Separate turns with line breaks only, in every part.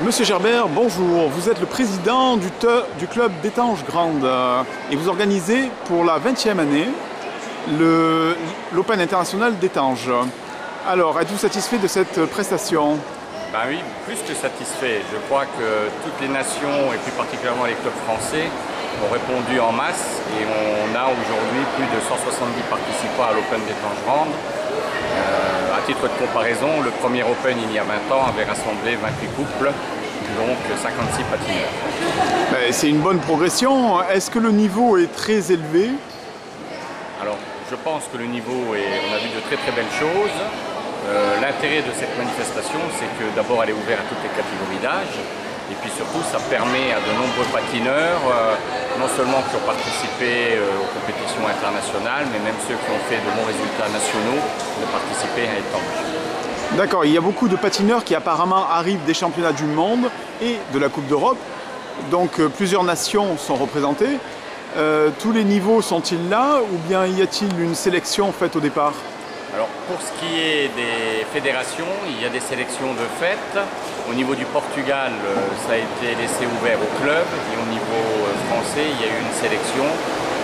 Monsieur Gerbert, bonjour. Vous êtes le président du club d'Étanges Grande et vous organisez pour la 20e année l'Open international d'Étanges. Alors, êtes-vous satisfait de cette prestation?
Ben oui, plus que satisfait. Je crois que toutes les nations, et plus particulièrement les clubs français, ont répondu en masse et on a aujourd'hui plus de 170 participants à l'Open d'Étanges Grande. À titre de comparaison, le premier Open il y a 20 ans avait rassemblé 28 couples, donc 56 patineurs.
C'est une bonne progression. Est-ce que le niveau est très élevé?
Alors, je pense que le niveau on a vu de très belles choses. L'intérêt de cette manifestation, c'est que d'abord elle est ouverte à toutes les catégories d'âge. Et puis surtout, ça permet à de nombreux patineurs, non seulement qui ont participé aux compétitions internationales, mais même ceux qui ont fait de bons résultats nationaux, de participer à Étanges.
D'accord, il y a beaucoup de patineurs qui apparemment arrivent des championnats du monde et de la Coupe d'Europe. Donc plusieurs nations sont représentées. Tous les niveaux sont-ils là ou bien y a-t-il une sélection faite au départ?
Alors pour ce qui est des fédérations, il y a des sélections de fait. Au niveau du Portugal, ça a été laissé ouvert au club et au niveau français, il y a eu une sélection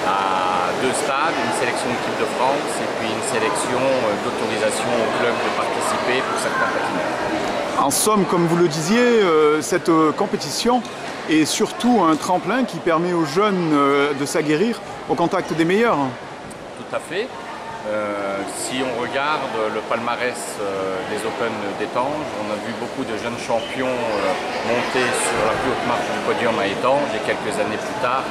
à 2 stades, une sélection d'équipe de France et puis une sélection d'autorisation au club de participer pour certains patineurs.
En somme, comme vous le disiez, cette compétition est surtout un tremplin qui permet aux jeunes de s'aguerrir au contact des meilleurs.
Tout à fait. Si on regarde le palmarès des Open d'Étanges, on a vu beaucoup de jeunes champions monter sur la plus haute marche du podium à Étanges et quelques années plus tard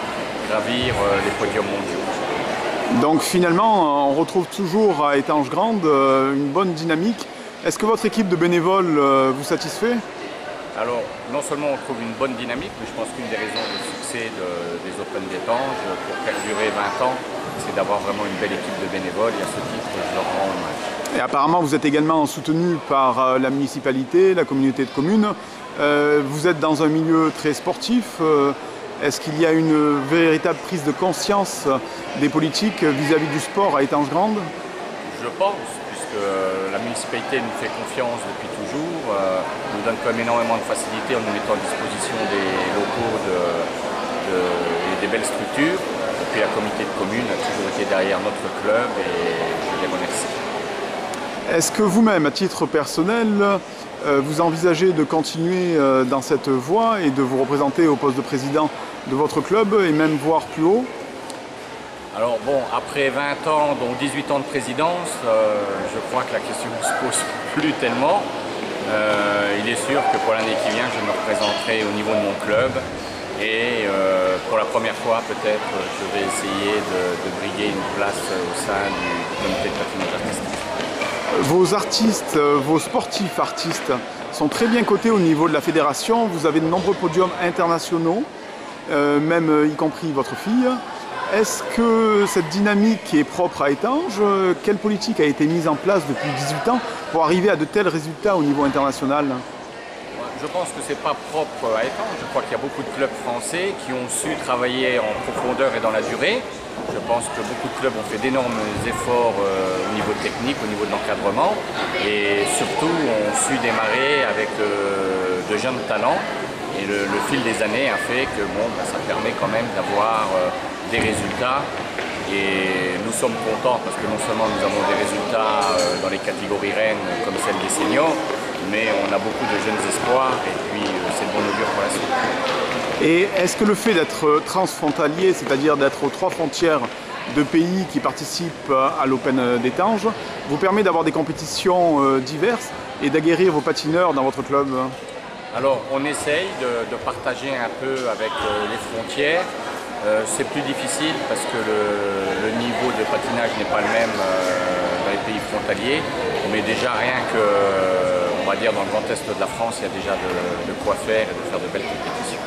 gravir les podiums mondiaux.
Donc finalement, on retrouve toujours à Étanges Grande une bonne dynamique. Est-ce que votre équipe de bénévoles vous satisfait?
Alors, non seulement on trouve une bonne dynamique, mais je pense qu'une des raisons du succès des Open d'Étanges pour perdurer 20 ans, c'est d'avoir vraiment une belle équipe de bénévoles et à ce titre, je leur rends hommage.
Et apparemment, vous êtes également soutenu par la municipalité, la communauté de communes. Vous êtes dans un milieu très sportif. Est-ce qu'il y a une véritable prise de conscience des politiques vis-à-vis du sport à Étanges Grande?
Je pense, puisque la municipalité nous fait confiance depuis toujours, nous donne quand même énormément de facilité en nous mettant à disposition des locaux et des belles structures. Et puis la communauté de communes a toujours été derrière notre club et je les remercie.
Est-ce que vous-même, à titre personnel, vous envisagez de continuer dans cette voie et de vous représenter au poste de président de votre club et même voir plus haut?
Alors bon, après 20 ans, dont 18 ans de présidence, je crois que la question ne se pose plus tellement. Il est sûr que pour l'année qui vient, je me représenterai au niveau de mon club. Et pour la première fois, peut-être, je vais essayer de briguer une place au sein du comité de patinage artistique.
Vos artistes, vos sportifs artistes sont très bien cotés au niveau de la fédération. Vous avez de nombreux podiums internationaux, même y compris votre fille. Est-ce que cette dynamique est propre à Étanges? Quelle politique a été mise en place depuis 18 ans pour arriver à de tels résultats au niveau international?
Je pense que ce n'est pas propre à Étanges. Je crois qu'il y a beaucoup de clubs français qui ont su travailler en profondeur et dans la durée. Je pense que beaucoup de clubs ont fait d'énormes efforts au niveau technique, au niveau de l'encadrement et surtout ont su démarrer avec de jeunes talents. Et le fil des années a fait que ça permet quand même d'avoir des résultats. Et nous sommes contents parce que non seulement nous avons des résultats dans les catégories reines comme celle des seniors, mais on a beaucoup de jeunes espoirs et puis c'est de bon augure pour la suite.
Et est-ce que le fait d'être transfrontalier, c'est-à-dire d'être aux 3 frontières de pays qui participent à l'Open d'Étanges, vous permet d'avoir des compétitions diverses et d'aguerrir vos patineurs dans votre club?
Alors on essaye de partager un peu avec les frontières. C'est plus difficile parce que le niveau de patinage n'est pas le même dans les pays frontaliers, mais déjà rien que, on va dire, dans le grand est de la France, il y a déjà de quoi faire et de faire de belles compétitions.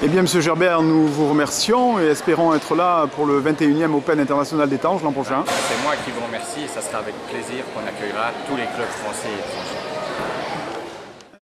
Eh bien, Monsieur Gerbert, nous vous remercions et espérons être là pour le 21e Open international d'Étanges l'an prochain.
C'est moi qui vous remercie et ça sera avec plaisir qu'on accueillera tous les clubs français et étrangers.